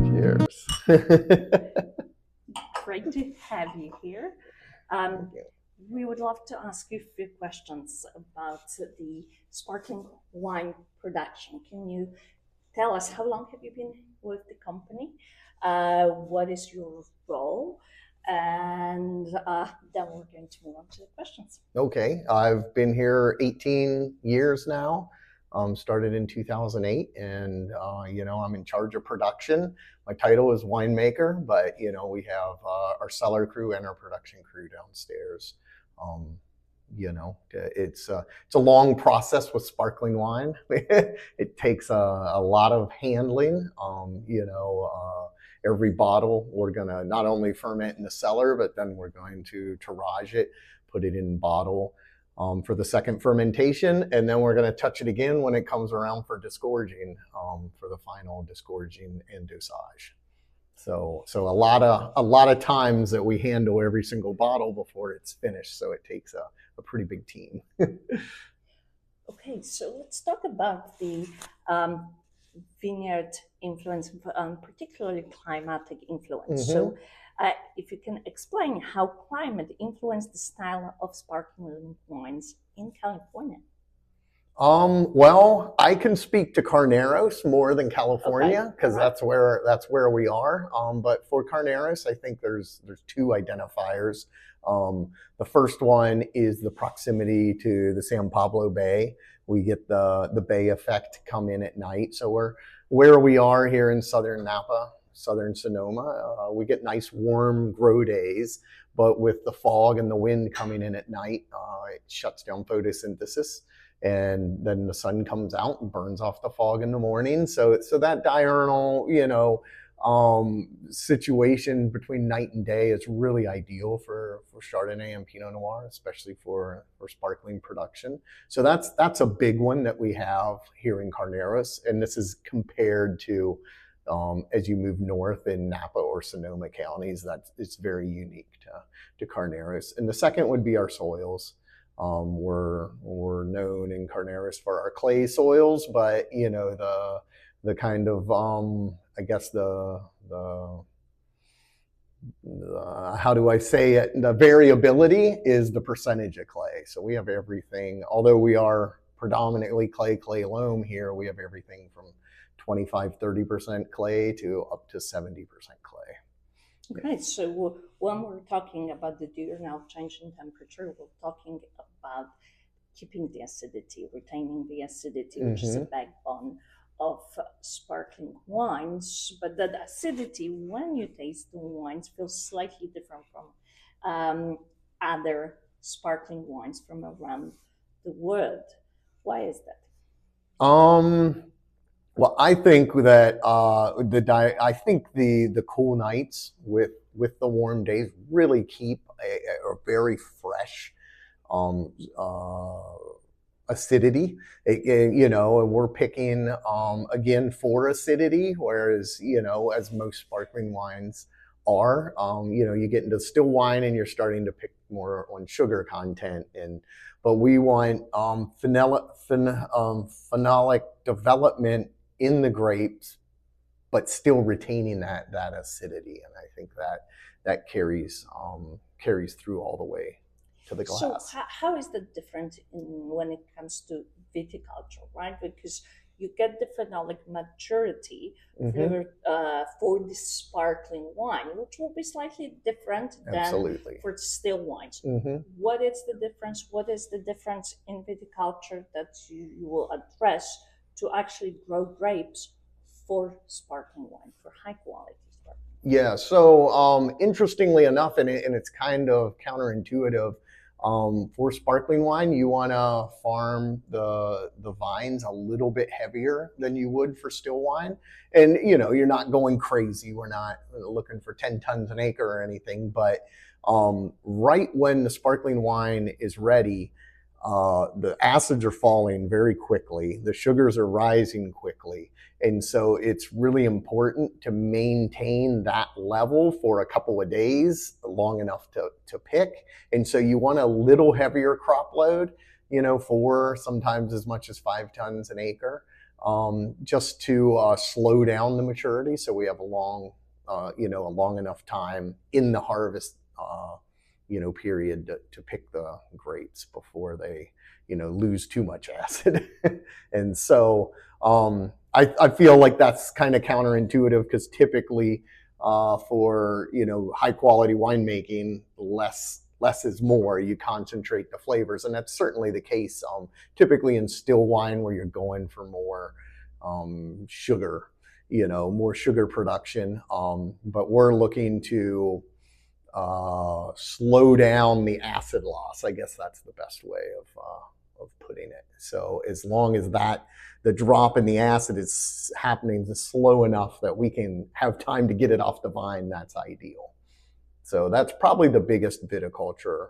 Cheers. Great to have you here. We would love to ask you a few questions about the sparkling wine production. Can you tell us how long have you been with the company? What is your role? And then we're going to move on to the questions. Okay, I've been here 18 years now. Started in 2008, and I'm in charge of production. My title is winemaker, but we have our cellar crew and our production crew downstairs. It's a long process with sparkling wine. It takes a lot of handling. Every bottle we're gonna not only ferment in the cellar, but then we're going to tirage it, put it in bottle for the second fermentation, and then we're going to touch it again when it comes around for disgorging, for the final disgorging and dosage. So a lot of times that we handle every single bottle before it's finished. So it takes a pretty big team. Okay, so let's talk about the vineyard influence, particularly climatic influence. Mm-hmm. So if you can explain how climate influenced the style of sparkling wines in California. Well, I can speak to Carneros more than California, because that's where we are. But for Carneros, I think there's two identifiers. The first one is the proximity to the San Pablo Bay. We get the bay effect come in at night. So where we are here in southern Napa, southern Sonoma, we get nice warm grow days, but with the fog and the wind coming in at night, it shuts down photosynthesis, and then the sun comes out and burns off the fog in the morning. So that diurnal, situation between night and day is really ideal for Chardonnay and Pinot Noir, especially for sparkling production. So that's a big one that we have here in Carneros, and this is compared to as you move north in Napa or Sonoma counties. It's very unique to Carneros. And the second would be our soils. We're known in Carneros for our clay soils, but the kind of I guess the how do I say it? The variability is the percentage of clay. So we have everything. Although we are predominantly clay loam here, we have everything from 25-30% clay to up to 70% clay. Okay, so when we're talking about the diurnal change in temperature, we're talking about keeping the acidity, retaining the acidity, which is a backbone of sparkling wines. But that acidity, when you taste the wines, feels slightly different from other sparkling wines from around the world. Why is that? Well, I think that the cool nights with the warm days really keep a very fresh acidity. And we're picking again for acidity, whereas as most sparkling wines are, you get into still wine and you're starting to pick more on sugar content, but we want phenolic development in the grapes, but still retaining that acidity, and I think that carries through all the way to the glass. So how is that different when it comes to viticulture, right? Because you get the phenolic maturity for the sparkling wine, which will be slightly different than for still wines. What is the difference? What is the difference in viticulture that you will address to actually grow grapes for sparkling wine, for high quality sparkling wine? Yeah, so interestingly enough, and it's kind of counterintuitive, for sparkling wine, you want to farm the vines a little bit heavier than you would for still wine. And, you're not going crazy. We're not looking for 10 tons an acre or anything, but right when the sparkling wine is ready, the acids are falling very quickly, the sugars are rising quickly. And so it's really important to maintain that level for a couple of days, long enough to pick. And so you want a little heavier crop load, 4, sometimes as much as 5 tons an acre, just to slow down the maturity. So we have a long enough time in the harvest, period to pick the grapes before they, lose too much acid. And so, I feel like that's kind of counterintuitive, because typically for high quality winemaking, less is more. You concentrate the flavors, and that's certainly the case typically in still wine, where you're going for more sugar, more sugar production. But we're looking to slow down the acid loss. I guess that's the best way of putting it. So as long as the drop in the acid is happening slow enough that we can have time to get it off the vine, that's ideal. So that's probably the biggest viticulture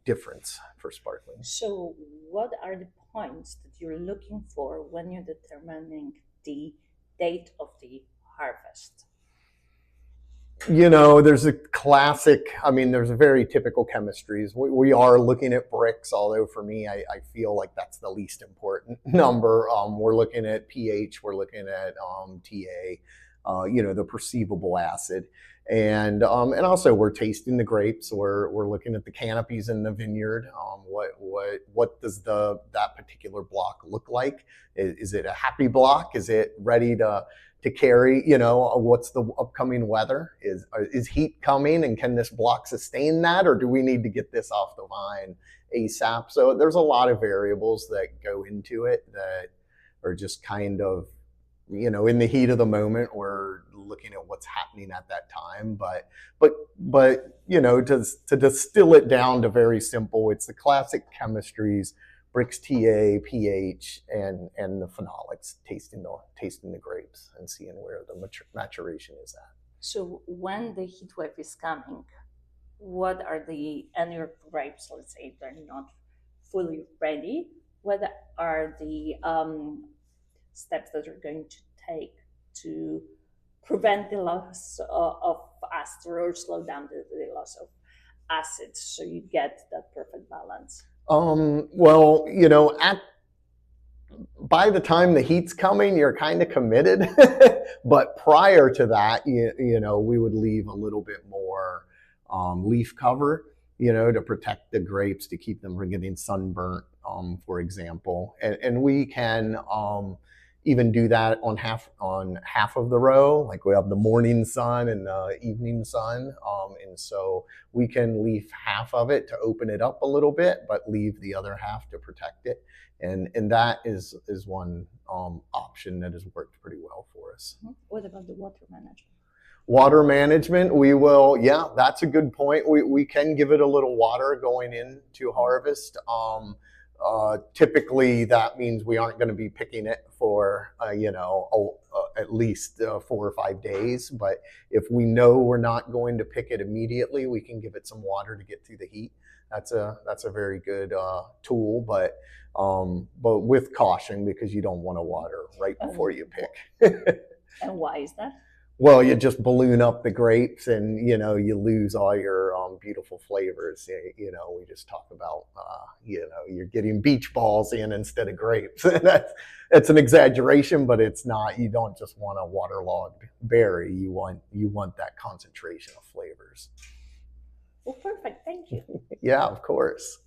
difference for sparkling. So what are the points that you're looking for when you're determining the date of the harvest? There's a classic, there's a very typical chemistries. We are looking at bricks, although for me, I feel like that's the least important number. We're looking at pH, we're looking at TA, the perceivable acid. And also we're tasting the grapes. We're looking at the canopies in the vineyard. What does that particular block look like? Is it a happy block? Is it ready to carry? What's the upcoming weather? Is heat coming, and can this block sustain that, or do we need to get this off the vine ASAP? So there's a lot of variables that go into it that are just kind of, in the heat of the moment, we're looking at what's happening at that time. But to distill it down to very simple, it's the classic chemistries: bricks, TA, pH, and the phenolics, tasting the grapes and seeing where the maturation is at. So when the heat wave is coming, what are and your grapes, let's say they're not fully ready, what are the steps that you're going to take to prevent the loss of acid, or slow down the loss of acid, so you get that perfect balance? Well, by the time the heat's coming, you're kind of committed. But prior to that, we would leave a little bit more leaf cover, to protect the grapes, to keep them from getting sunburnt, for example. And we can even do that on half of the row. Like, we have the morning sun and the evening sun, and so we can leave half of it to open it up a little bit, but leave the other half to protect it. And that is one option that has worked pretty well for us. What about the water management? Water management, we will, that's a good point. We can give it a little water going into harvest. Typically that means we aren't going to be picking it for at least 4 or 5 days. But if we know we're not going to pick it immediately, we can give it some water to get through the heat. That's a very good tool, but with caution, because you don't want to water right before you pick. And why is that? Well, you just balloon up the grapes, and you lose all your beautiful flavors. We just talk about you're getting beach balls in instead of grapes. That's an exaggeration, but it's not. You don't just want a waterlogged berry. You want that concentration of flavors. Well, perfect. Thank you. Yeah, of course.